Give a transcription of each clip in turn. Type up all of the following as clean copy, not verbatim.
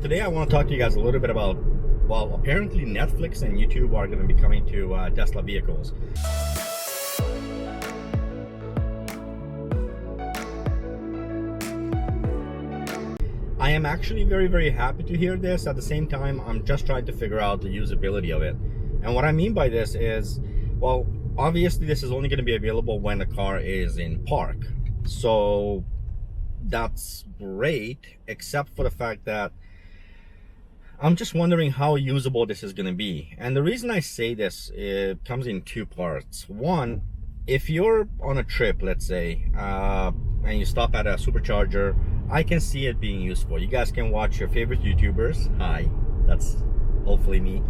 today I want to talk to you guys a little bit about, well, apparently Netflix and YouTube are going to be coming to Tesla vehicles. I am actually very happy to hear this. At the same time, I'm just trying to figure out the usability of it. And what I mean by this is, well, obviously this is only going to be available when the car is in park. So that's great, except for the fact that I'm just wondering how usable this is going to be. And the reason I say this, it comes in two parts. One, if you're on a trip, let's say, and you stop at a supercharger, I can see it being useful. You guys can watch your favorite YouTubers. Hi, that's hopefully me.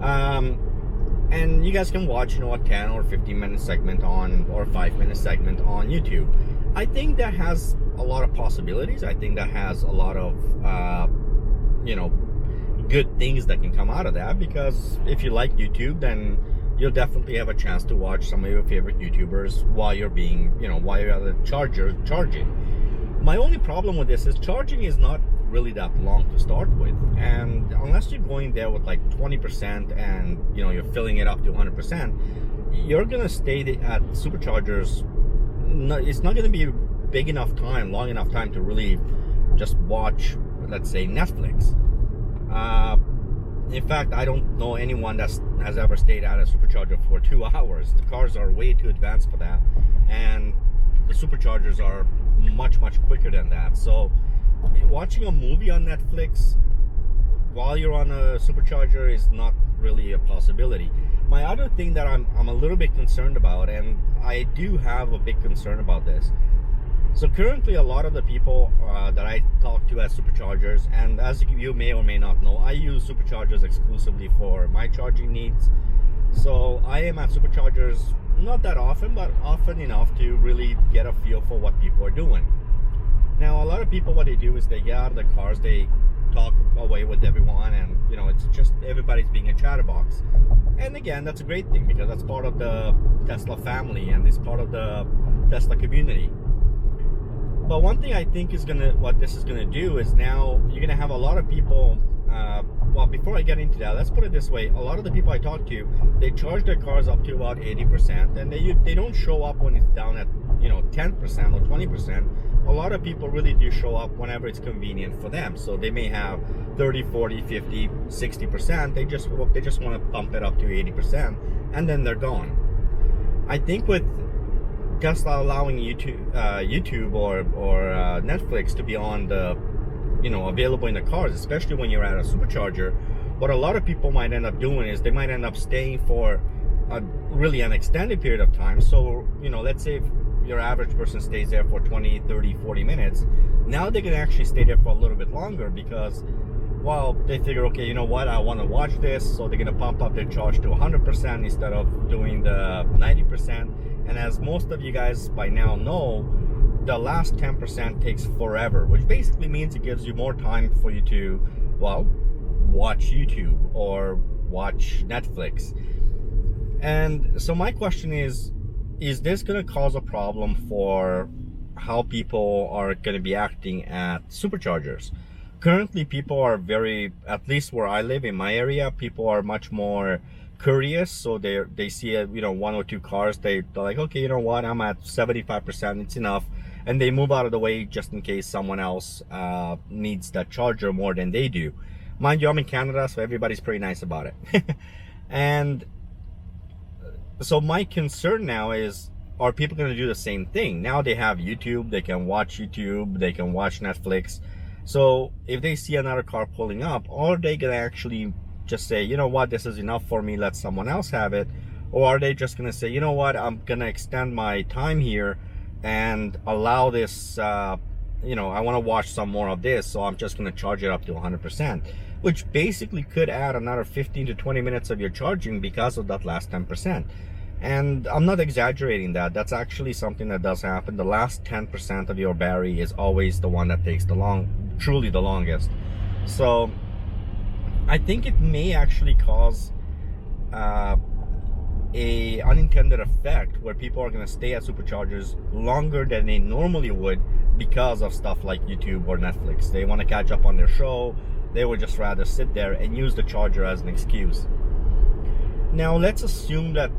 And you guys can watch, a 10 or 15 minute segment on, or 5-minute segment on YouTube. I think that has a lot of possibilities. I think that has a lot of, good things that can come out of that, because if you like YouTube, then you'll definitely have a chance to watch some of your favorite YouTubers while you're being, while you're at the charger charging. My only problem with this is charging is not really that long to start with, and unless you're going there with like 20% and you're filling it up to 100%, you're gonna stay at superchargers. It's not gonna be big enough time, long enough time to really just watch, let's say, Netflix. In fact, I don't know anyone that has ever stayed at a supercharger for 2 hours. The cars are way too advanced for that, and the superchargers are much quicker than that. So watching a movie on Netflix while you're on a supercharger is not really a possibility. My other thing that I'm a little bit concerned about, and I do have a big concern about this. So currently, a lot of the people that I talk to at superchargers, and as you may or may not know, I use superchargers exclusively for my charging needs. So I am at superchargers not that often, but often enough to really get a feel for what people are doing. Now, a lot of people, what they do is they get out of the cars, they talk away with everyone, and it's just everybody's being a chatterbox. And again, that's a great thing, because that's part of the Tesla family and it's part of the Tesla community. But one thing I think what this is gonna do is, now you're gonna have a lot of people. Well, before I get into that, let's put it this way: a lot of the people I talk to, they charge their cars up to about 80%, and they don't show up when it's down at 10% or 20%. A lot of people really do show up whenever it's convenient for them. So they may have 30, 40, 50, 60%. They just want to pump it up to 80%, and then they're gone. I think with Tesla allowing YouTube or Netflix to be on the, available in the cars, especially when you're at a supercharger, what a lot of people might end up doing is they might end up staying for really an extended period of time. So, let's say if your average person stays there for 20, 30, 40 minutes, now they can actually stay there for a little bit longer, because, well, they figure, okay, I want to watch this, so they're going to pump up their charge to 100% instead of doing the 90%. And as most of you guys by now know, the last 10% takes forever, which basically means it gives you more time for you to, well, watch YouTube or watch Netflix. And so my question is this going to cause a problem for how people are going to be acting at superchargers? Currently, people are at least where I live in my area, people are much more curious. So they see one or two cars, they're like, okay, you know what, I'm at 75%, it's enough, and they move out of the way just in case someone else needs that charger more than they do. Mind you, I'm in Canada, so everybody's pretty nice about it. And so my concern now is, are people going to do the same thing? Now they have YouTube, they can watch YouTube, they can watch Netflix. So if they see another car pulling up, are they going to actually just say, you know what, this is enough for me, let someone else have it? Or are they just going to say, you know what, I'm going to extend my time here and allow this, I want to watch some more of this, so I'm just going to charge it up to 100%, which basically could add another 15 to 20 minutes of your charging because of that last 10%. And I'm not exaggerating that. That's actually something that does happen. The last 10% of your battery is always the one that takes truly the longest. So I think it may actually cause a unintended effect where people are going to stay at superchargers longer than they normally would because of stuff like YouTube or Netflix. They want to catch up on their show, They would just rather sit there and use the charger as an excuse. Now let's assume that,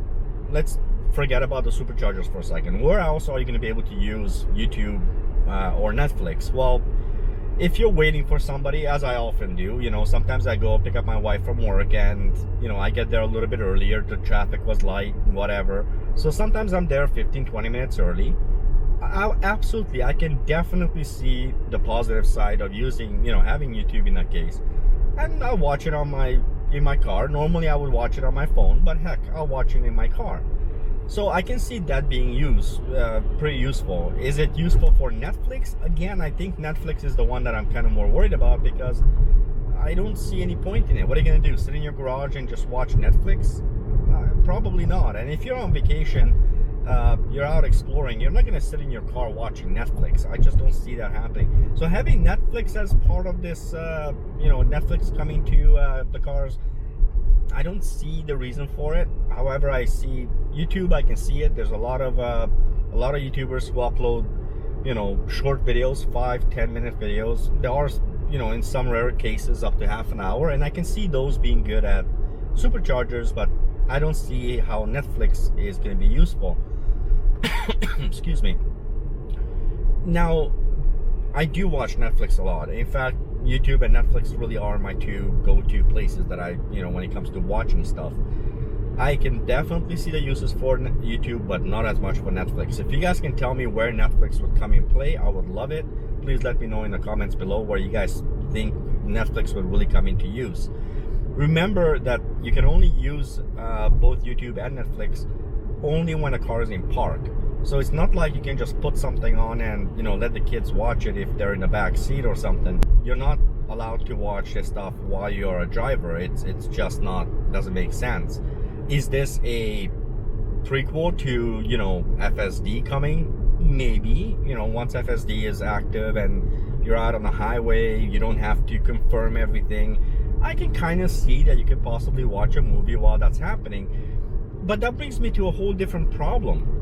let's forget about the superchargers for a second. Where else are you going to be able to use YouTube or Netflix? Well, if you're waiting for somebody, as I often do, you know, sometimes I go pick up my wife from work and, you know, I get there a little bit earlier, the traffic was light, whatever. So sometimes I'm there 15-20 minutes early. Absolutely, I can definitely see the positive side of using, you know, having YouTube in that case. And I'll watch it on in my car. Normally I would watch it on my phone, but heck, I'll watch it in my car. So I can see that being used, pretty useful. Is it useful for Netflix? Again, I think Netflix is the one that I'm kind of more worried about, because I don't see any point in it. What are you going to do? Sit in your garage and just watch Netflix? Probably not. And if you're on vacation, you're out exploring, you're not going to sit in your car watching Netflix. I just don't see that happening. So having Netflix as part of this, you know, Netflix coming to the cars, I don't see the reason for it. However, I see YouTube, I can see it. There's a lot of YouTubers who upload, you know, short videos, 5-10 minute videos. There are, you know, in some rare cases up to half an hour, and I can see those being good at superchargers, but I don't see how Netflix is going to be useful. Excuse me. Now, I do watch Netflix a lot. In fact, YouTube and Netflix really are my two go-to places that I, you know, when it comes to watching stuff. I can definitely see the uses for YouTube, but not as much for Netflix. If you guys can tell me where Netflix would come in play, I would love it. Please let me know in the comments below where you guys think Netflix would really come into use. Remember that you can only use both YouTube and Netflix only when a car is in park. So it's not like you can just put something on and, you know, let the kids watch it if they're in the back seat or something. You're not allowed to watch this stuff while you're a driver. It's just not, doesn't make sense. Is this a prequel to, you know, FSD coming? Maybe, you know, once FSD is active and you're out on the highway, you don't have to confirm everything. I can kind of see that you could possibly watch a movie while that's happening. But that brings me to a whole different problem.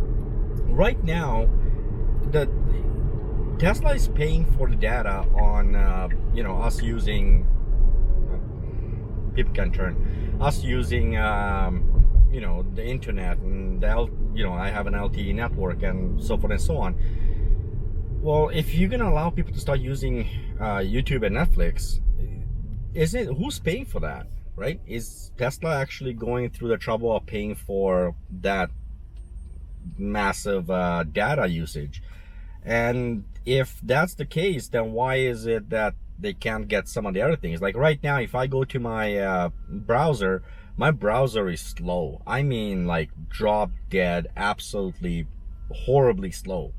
Right now, the Tesla is paying for the data on, you know, us using, people can turn, us using, you know, the internet and you know, I have an LTE network and so forth and so on. Well, if you're gonna allow people to start using YouTube and Netflix, who's paying for that, right? Is Tesla actually going through the trouble of paying for that massive data usage? And if that's the case, then why is it that they can't get some of the other things? Like right now, if I go to my browser, my browser is slow. I mean, like drop dead, absolutely horribly slow.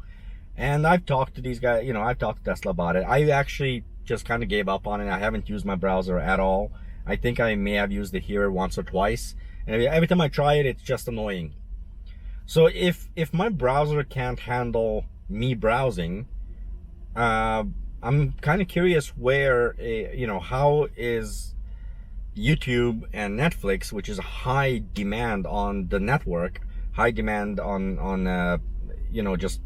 And I've talked to these guys, you know, I've talked to Tesla about it. I actually just kind of gave up on it. I haven't used my browser at all. I think I may have used it here once or twice, and every time I try it, it's just annoying. So if my browser can't handle me browsing, I'm kind of curious where, you know, how is YouTube and Netflix, which is a high demand on the network, high demand on you know, just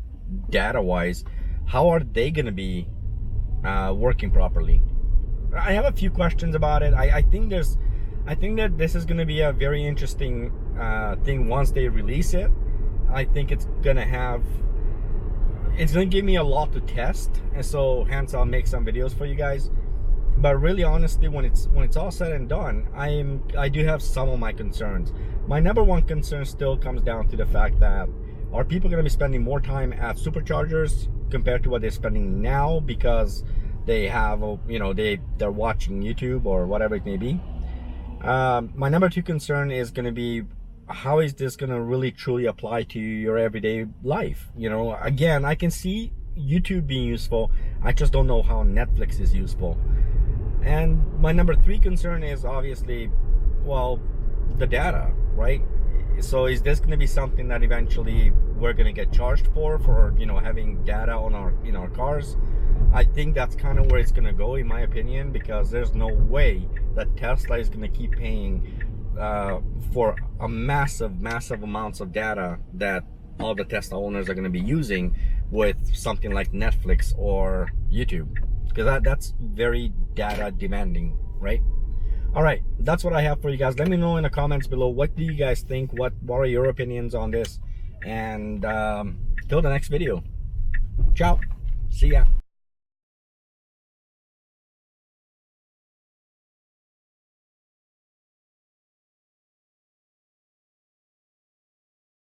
data wise, how are they going to be working properly? I have a few questions about it. I think that this is going to be a very interesting thing once they release it. I think it's going to give me a lot to test, and so hence I'll make some videos for you guys. But really, honestly, when it's all said and done, I do have some of my concerns. My number one concern still comes down to the fact that, are people going to be spending more time at superchargers compared to what they're spending now because they have, you know, they're watching YouTube or whatever it may be? My number two concern is going to be, how is this going to really truly apply to your everyday life? You know, again, I can see YouTube being useful. I just don't know how Netflix is useful. And my number three concern is obviously, well, the data, right? So is this going to be something that eventually we're going to get charged for, you know, having data on in our cars? I think that's kind of where it's going to go, in my opinion, because there's no way that Tesla is going to keep paying for a massive amounts of data that all the Tesla owners are going to be using with something like Netflix or YouTube, because that's very data demanding, right? All right, that's what I have for you guys. Let me know in the comments below, what do you guys think? What are your opinions on this? And till the next video, ciao, see ya.